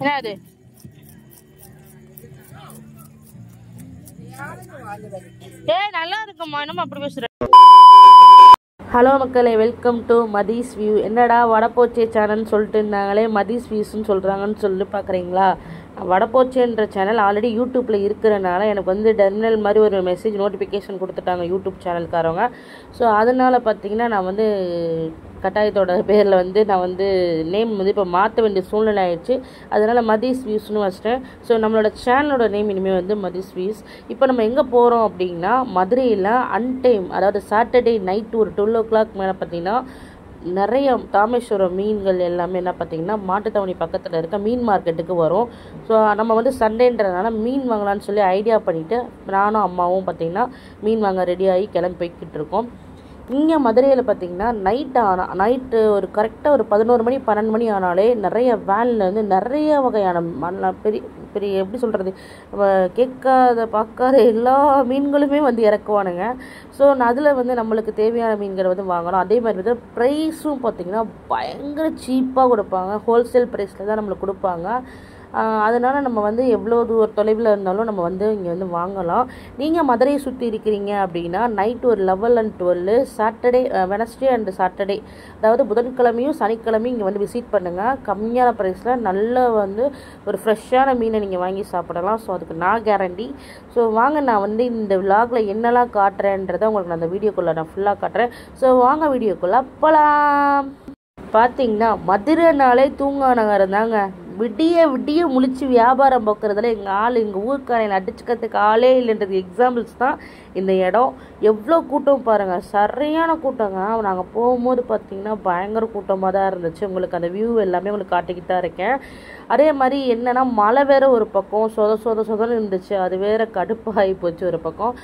என்னது நல்லா இருக்குமா என்னமா அப்படி பேசுற ஹலோ மக்களே வெல்கம் டு மதீஸ் வியூ என்னடா வடப்போச்சே சேனல்னு சொல்லிட்டு இருந்தாங்களே மதீஸ் வியூஸ்ன்னு சொல்கிறாங்கன்னு சொல்லி பார்க்குறீங்களா வடப்போச்சேன்ற சேனல் ஆல்ரெடி யூடியூப்பில் இருக்கிறனால எனக்கு வந்து டெர்மினல் மாதிரி ஒரு மெசேஜ் நோட்டிஃபிகேஷன் கொடுத்துட்டாங்க யூடியூப் சேனல்காரவங்க ஸோ அதனால் பார்த்தீங்கன்னா நான் வந்து கட்டாயத்தோட பேரில் வந்து நான் வந்து நேம் வந்து இப்போ மாற்ற வேண்டிய சூழ்நிலை ஆயிடுச்சு. அதனால் மதீஸ் வியூஸ்னு வச்சிட்டேன். ஸோ நம்மளோட சேனலோட நேம் இனிமேல் வந்து மதீஸ் வியூஸ். இப்போ நம்ம எங்கே போகிறோம் அப்படின்னா மதுரையில் அன்டைம், அதாவது சாட்டர்டே நைட்டு ஒரு 12 o'clock மேலே பார்த்திங்கன்னா நிறைய தாமேஸ்வரம் மீன்கள் எல்லாமே என்ன பார்த்திங்கன்னா மாட்டுத்தாவணி பக்கத்தில் இருக்க மீன் மார்க்கெட்டுக்கு வரும். ஸோ நம்ம வந்து சண்டேன்றதுனால மீன் வாங்கலான்னு சொல்லி ஐடியா பண்ணிவிட்டு நானும் அம்மாவும் பார்த்திங்கன்னா மீன் வாங்க ரெடியாகி கிளம்பி போய்கிட்டு இருக்கோம். இங்கே மதுரையில் பார்த்திங்கன்னா நைட்டு ஒரு கரெக்டாக ஒரு 11 மணி 12 மணி ஆனாலே நிறைய வேனில் வந்து நிறைய வகையான பெரிய பெரிய எப்படி சொல்கிறது, கேட்காத பார்க்காத எல்லா மீன்களுமே வந்து இறக்குவானுங்க. ஸோ அதில் வந்து நம்மளுக்கு தேவையான மீன்களை வந்து வாங்கணும். அதே மாதிரி வந்து ப்ரைஸும் பார்த்திங்கன்னா பயங்கர சீப்பாக கொடுப்பாங்க. ஹோல்சேல் ப்ரைஸில் தான் நம்மளுக்கு கொடுப்பாங்க. அதனால் நம்ம வந்து எவ்வளோ தொலைவில் இருந்தாலும் நம்ம வந்து இங்கே வந்து வாங்கலாம். நீங்கள் மதுரையை சுற்றி இருக்கிறீங்க அப்படின்னா நைட்டு ஒரு 11 and 12 Saturday, Wednesday and Saturday, அதாவது புதன்கிழமையும் சனிக்கிழமையும் இங்கே வந்து விசிட் பண்ணுங்கள். கம்மியான ப்ரைஸில் நல்ல வந்து ஒரு ஃப்ரெஷ்ஷான மீனை நீங்கள் வாங்கி சாப்பிடலாம். ஸோ அதுக்கு நான் கேரண்டி. ஸோ வாங்க, நான் வந்து இந்த விலாகில் என்னெல்லாம் காட்டுறேன்றதை உங்களுக்கு நான் அந்த வீடியோக்குள்ளே நான் ஃபுல்லாக காட்டுறேன். ஸோ வாங்க வீடியோக்குள்ளே போகலாம். பார்த்திங்கன்னா மதுரைனாலே தூங்கா நகரம் தாங்க. விடிய முழிச்சு வியாபாரம் பார்க்குறதுல எங்கள் ஊர்க்காரையில் அடிச்சுக்கிறதுக்கு ஆளே இல்லைன்றது எக்ஸாம்பிள்ஸ் தான் இந்த இடம். எவ்வளோ கூட்டம் பாருங்கள், சரியான கூட்டங்க. நாங்கள் போகும்போது பார்த்திங்கன்னா பயங்கர கூட்டமாக தான் இருந்துச்சு. உங்களுக்கு அந்த வியூ எல்லாமே உங்களுக்கு காட்டிக்கிட்டு தான் இருக்கேன். அதே மாதிரி என்னென்னா மழை வேறு ஒரு பக்கம் சொதன்னு இருந்துச்சு. அது வேறு கடுப்பாகி போச்சு ஒரு பக்கம்.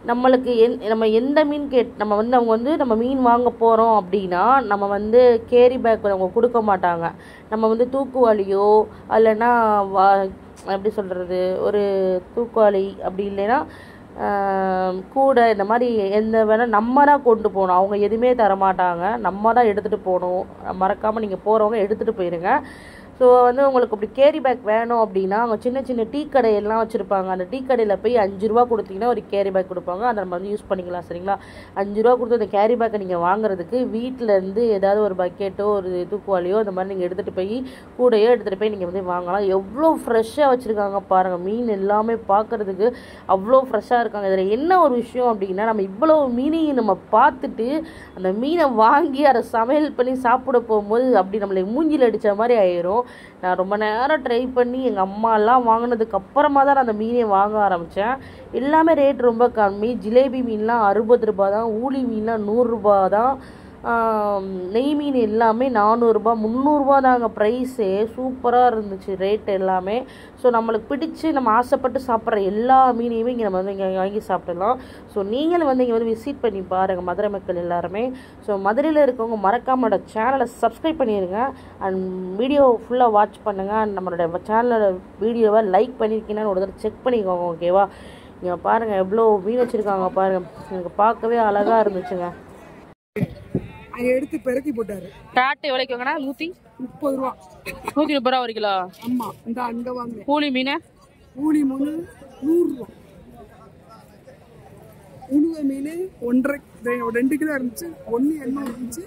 நம்மளுக்கு நம்ம எந்த மீன் நம்ம வந்து அவங்க வந்து நம்ம மீன் வாங்க போகிறோம் அப்படின்னா நம்ம வந்து கேரி பேக் அவங்க கொடுக்க மாட்டாங்க. நம்ம வந்து தூக்குவாளியோ இல்லைன்னா எப்படி சொல்கிறது, ஒரு தூக்குவாளி அப்படி இல்லைன்னா கூடை, இந்த மாதிரி எந்த வேணால் நம்ம தான் கொண்டு போகணும். அவங்க எதுவுமே தரமாட்டாங்க, நம்ம தான் எடுத்துகிட்டு போகணும். மறக்காமல் நீங்கள் போகிறவங்க எடுத்துகிட்டு போயிருங்க. ஸோ வந்து உங்களுக்கு அப்படி கேரி பேக் வேணும் அப்படின்னா அவங்க சின்ன சின்ன டீ கடையெல்லாம் வச்சுருப்பாங்க. அந்த டீ கடையில் போய் 5 ரூபா கொடுத்தீங்கன்னா ஒரு கேரி பேக் கொடுப்பாங்க. அதை நம்ம வந்து யூஸ் பண்ணிக்கலாம். சரிங்களா, 5 ரூபா கொடுத்து அந்த கேரி பேக்கை நீங்கள் வாங்குறதுக்கு வீட்டிலேருந்து ஏதாவது ஒரு பக்கெட்டோ ஒரு தூக்குவாளியோ அந்த மாதிரி நீங்கள் எடுத்துகிட்டு போய் கூடையோ எடுத்துகிட்டு போய் நீங்கள் வந்து வாங்கலாம். எவ்வளோ ஃப்ரெஷ்ஷாக வச்சுருக்காங்க பாருங்கள். மீன் எல்லாமே பார்க்குறதுக்கு அவ்வளோ ஃப்ரெஷ்ஷாக இருக்காங்க. இதில் என்ன ஒரு விஷயம் அப்படின்னா நம்ம இவ்வளோ மீனையும் நம்ம பார்த்துட்டு அந்த மீனை வாங்கி அதை சமையல் பண்ணி சாப்பிட போகும்போது அப்படி நம்மளை மூஞ்சில் அடித்த மாதிரி ஆயிரும். நான் ரொம்ப நேரம் ட்ரை பண்ணி எங்கள் அம்மாலாம் வாங்கினதுக்கு அப்புறமா தான் நான் அந்த மீனை வாங்க ஆரம்பித்தேன். எல்லாமே ரேட் ரொம்ப கம்மி. ஜிலேபி மீன்லாம் 60 ரூபா தான், ஊளி மீன்லாம் 100 ரூபா தான், நெய் மீன் எல்லாமே 400 ரூபா 300 ரூபா தாங்க ப்ரைஸே. சூப்பராக இருந்துச்சு ரேட் எல்லாமே. ஸோ நம்மளுக்கு பிடிச்சி நம்ம ஆசைப்பட்டு சாப்பிட்ற எல்லா மீனையுமே இங்கே நம்ம வந்து இங்கே வாங்கி சாப்பிடலாம். ஸோ நீங்களும் வந்து இங்கே வந்து விசிட் பண்ணி பாருங்கள் மதுரை மக்கள் எல்லாருமே. ஸோ மதுரையில் இருக்கவங்க மறக்காம சேனலை சப்ஸ்கிரைப் பண்ணிடுங்க அண்ட் வீடியோ ஃபுல்லாக வாட்ச் பண்ணுங்கள். அண்ட் நம்மளோட சேனலோட வீடியோவை லைக் பண்ணியிருக்கீங்கன்னு ஒரு தடவை செக் பண்ணிக்கோங்க. ஓகேவா, இங்கே பாருங்கள் எவ்வளோ மீன் வச்சுருக்காங்க பாருங்கள். எனக்கு பார்க்கவே அழகாக இருந்துச்சுங்க. எடுத்து பெருக்கி போட்டாரு. டாட்டு எவ்வளோக்கு வாங்கினா? 130 ரூபா. 130 ரூபா ஒரு கிலோ. ஆமா, இந்த அங்க வாங்க. ஊளி மீன் 100 ரூபா. உழுவ மீன் 2 கிலோ இருந்துச்சு. 1 எண்ணெய் இருந்துச்சு.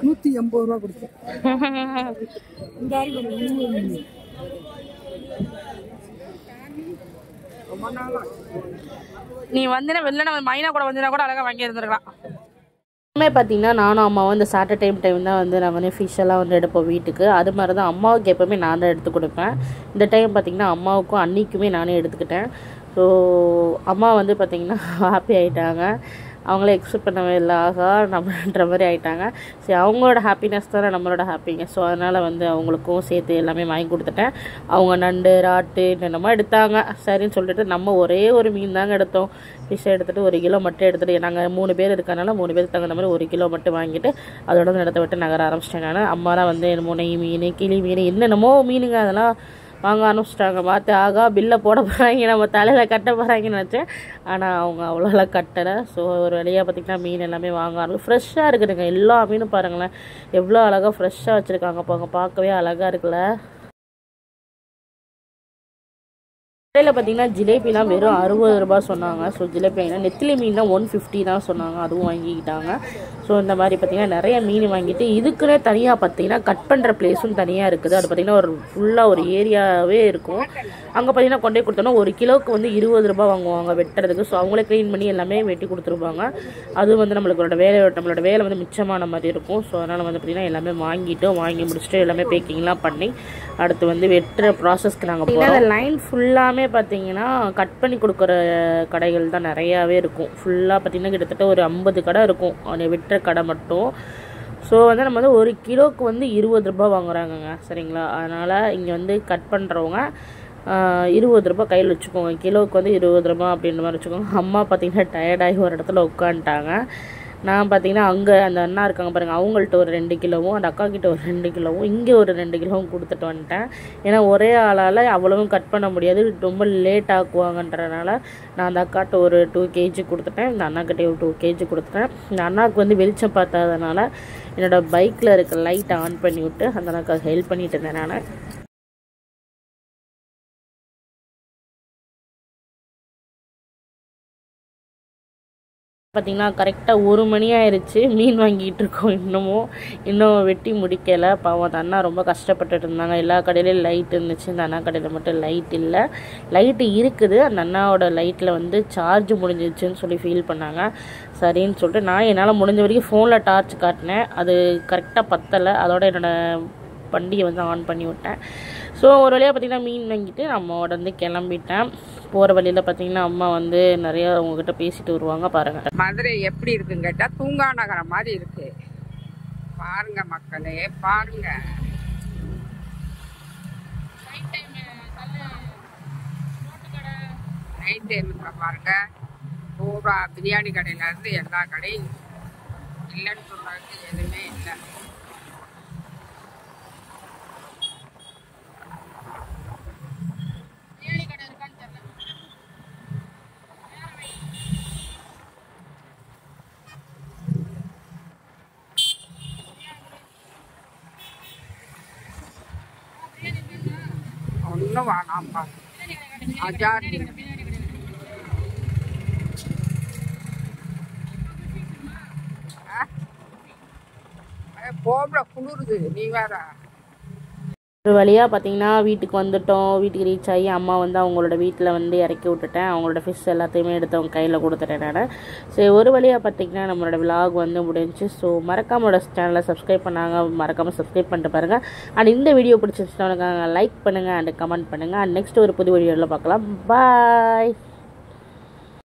180 ரூபா கொடுத்தேன். இந்த உழுவ மீன் ரொம்ப நாளா நீ வந்தீங்கன்னா வெளில நம்ம மைனா கூட வந்தீங்கன்னா கூட அழகாக வாங்கி இருந்துருக்கலாம். பார்த்தீங்கன்னா நானும் அம்மாவும் இந்த சாட்டர்டே டைம் தான் வந்து நாங்கள் வந்து ஃபிஷ்ஷெல்லாம் வந்து எடுப்போம் வீட்டுக்கு. அது மாதிரி தான் அம்மாவுக்கு எப்போவுமே நான் தான் எடுத்து கொடுப்பேன். இந்த டைம் பார்த்திங்கன்னா அம்மாவுக்கும் அன்னிக்குமே நானே எடுத்துக்கிட்டேன். ஸோ அம்மா வந்து பார்த்திங்கன்னா ஹாப்பி ஆகிட்டாங்க. அவங்களே எக்ஸ்பெக்ட் பண்ணவே இல்லை, ஆகா நம்மன்ற மாதிரி ஆகிட்டாங்க. சரி, அவங்களோட ஹாப்பினஸ் தானே நம்மளோட ஹாப்பினஸ். ஸோ அதனால் வந்து அவங்களுக்கும் சேர்த்து எல்லாமே வாங்கி கொடுத்துட்டேன். அவங்க நண்டு ராட்டு என்னென்னமோ எடுத்தாங்க. சரின்னு சொல்லிட்டு நம்ம ஒரே ஒரு மீன் தாங்க எடுத்தோம். ஃபிஷ் எடுத்துகிட்டு 1 கிலோ மட்டும் எடுத்துகிட்டு, நாங்கள் 3 பேர் இருக்கனால 3 பேருக்கு தகுந்த மாதிரி 1 கிலோ மட்டும் வாங்கிட்டு அதோட இடத்த விட்டு நகர ஆரம்பிச்சிட்டேன். நான் அம்மாலாம் வந்து முனை மீன் கிளி மீன் என்னென்னமோ மீனுங்க அதெல்லாம் வாங்க ஆரம்பிச்சிட்டாங்க. பார்த்து ஆகா பில்லை போட போகிறாங்க, நம்ம தலையில் கட்ட போகிறாங்கன்னு நினச்சேன். ஆனால் அவங்க அவ்வளோலாம் கட்டலை. ஸோ ஒரு வழியாக பார்த்திங்கன்னா மீன் எல்லாமே வாங்க ஆரம்பிச்சு. ஃப்ரெஷ்ஷாக இருக்குதுங்க எல்லா மீனும். பாருங்களேன் எவ்வளோ அழகாக ஃப்ரெஷ்ஷாக வச்சுருக்காங்க. அவங்க பார்க்கவே அழகாக இருக்குல்ல. கடையில் பார்த்தீங்கன்னா ஜிலேபிலாம் வெறும் 60 ரூபா சொன்னாங்க. ஸோ ஜிலேபி வாங்கினா நெத்திலி மீன் தான் 150 தான் சொன்னாங்க. அதுவும் வாங்கிக்கிட்டாங்க. ஸோ இந்த மாதிரி பார்த்திங்கன்னா நிறைய மீன் வாங்கிட்டு இதுக்குன்னே தனியாக பார்த்திங்கன்னா கட் பண்ணுற பிளேஸும் தனியாக இருக்குது. அது பார்த்திங்கன்னா ஒரு ஃபுல்லாக ஒரு ஏரியாவே இருக்கும். அங்கே பார்த்திங்கன்னா கொண்டே கொடுத்தோன்னா 1 கிலோவுக்கு வந்து 20 ரூபா வாங்குவாங்க வெட்டுறதுக்கு. ஸோ அவங்களே க்ளீன் பண்ணி எல்லாமே வெட்டி கொடுத்துருப்பாங்க. அது வந்து நம்மளோட வேலை வந்து மிச்சமான மாதிரி இருக்கும். ஸோ அதனால் வந்து பார்த்திங்கன்னா எல்லாமே வாங்கி முடிச்சுட்டு எல்லாமே பேக்கிங்லாம் பண்ணி அடுத்து வந்து வெட்டுற ப்ராசஸ்க்கு நாங்கள் போகிறோம். அந்த லைன் ஃபுல்லாமே பார்த்திங்கன்னா கட் பண்ணி கொடுக்குற கடைகள் தான் நிறையாவே இருக்கும். ஃபுல்லாக பார்த்திங்கன்னா கிட்டத்தட்ட ஒரு 50 கடை இருக்கும் வெட்டுற கடை மட்டும். ஸோ வந்து நம்ம வந்து 1 கிலோவுக்கு வந்து 20 ரூபா வாங்குறாங்கங்க. சரிங்களா? அதனால் இங்கே வந்து கட் பண்ணுறவங்க 20 ரூபா கையில் வச்சுக்கோங்க. கிலோவுக்கு வந்து 20 ரூபா அப்படின்ற மாதிரி வச்சுக்கோங்க. அம்மா பார்த்திங்கன்னா டயர்டாகி ஒரு இடத்துல உட்காந்துட்டாங்க. நான் பார்த்திங்கன்னா அங்கே அந்த அண்ணா இருக்காங்க பாருங்கள், அவங்கள்ட்ட ஒரு 2 கிலோவும் அந்த அக்கா கிட்ட ஒரு 2 கிலோவும் இங்கே ஒரு 2 கிலோவும் கொடுத்துட்டு வந்துட்டேன். ஏன்னா ஒரே ஆளால் அவ்வளவும் கட் பண்ண முடியாது, ரொம்ப லேட் ஆக்குவாங்கன்றனால நான் அந்த அக்காட்ட ஒரு 2 kg கொடுத்துட்டேன். இந்த அண்ணாக்கிட்டே ஒரு 2 kg கொடுத்துட்டேன். இந்த அண்ணாவுக்கு வந்து வெளிச்சம் பார்த்ததுனால என்னோடய பைக்கில் இருக்க லைட்டை ஆன் பண்ணி விட்டு அந்த அண்ணாவுக்கு ஹெல்ப் பண்ணிட்டு இருந்தேன் நான். பார்த்திங்கன்னா கரெக்டாக 1 மணி ஆயிடுச்சு. மீன் வாங்கிட்டு இருக்கோம். இன்னும் வெட்டி முடிக்கலை. பாவம் அந்த அண்ணா ரொம்ப கஷ்டப்பட்டுட்டு இருந்தாங்க. எல்லா கடையிலையும் லைட் இருந்துச்சு, இந்த அண்ணா கடையில் மட்டும் லைட் இல்லை. லைட்டு இருக்குது, அந்த அண்ணாவோட லைட்டில் வந்து சார்ஜ் முடிஞ்சிச்சுன்னு சொல்லி ஃபீல் பண்ணாங்க. சரின்னு சொல்லிட்டு நான் என்னால் முடிஞ்ச வரைக்கும் ஃபோனில் டார்ச் காட்டினேன். அது கரெக்டாக பத்தலை. அதோட என்னோடய வண்டியை வந்து ஆன் பண்ணி விட்டேன். ஸோ ஒரு வழியாக பார்த்திங்கன்னா மீன் வாங்கிட்டு நம்மோட வந்து கிளம்பிட்டேன். போகிற வழியில் பார்த்திங்கன்னா அம்மா வந்து நிறையா அவங்கக்கிட்ட பேசிட்டு வருவாங்க. பாருங்கள் மதுரை எப்படி இருக்குன்னு கேட்டால் தூங்கா நகரம் மாதிரி இருக்கு. பாருங்க மக்களே பாருங்க. நைட் டைமுக்கு பாருங்க பூரா பிரியாணி கடையிலேருந்து எல்லா கடையும் இல்லைன்னு சொல்கிறதுக்கு எதுவுமே இல்லை. ஒன்றும் வேணாம்ப்பா. அஜார் போகல குளிருது, நீ வேற. ஒரு வழியாக பார்த்திங்கன்னா வீட்டுக்கு வந்துட்டோம். வீட்டுக்கு ரீச் ஆகி அம்மா வந்து அவங்களோட வீட்டில் வந்து இறக்கி விட்டுட்டேன். அவங்களோட ஃபிஷ் எல்லாத்தையுமே எடுத்து அவங்க கையில் கொடுத்துட்டேன் நான். சரி, ஒரு வழியாக பார்த்திங்கன்னா நம்மளோட விலாக் வந்து முடிஞ்சிச்சு. ஸோ மறக்காமோட சேனலை சப்ஸ்கிரைப் பண்ணாங்க, மறக்காமல் சப்ஸ்கிரைப் பண்ணிட்டு பாருங்கள். அண்ட் இந்த வீடியோ பிடிச்சிருச்சுன்னா லைக் பண்ணுங்கள் அண்ட் கமெண்ட் பண்ணுங்கள். அண்ட் நெக்ஸ்ட் ஒரு புது வீடியோவில் பார்க்கலாம். பாய்.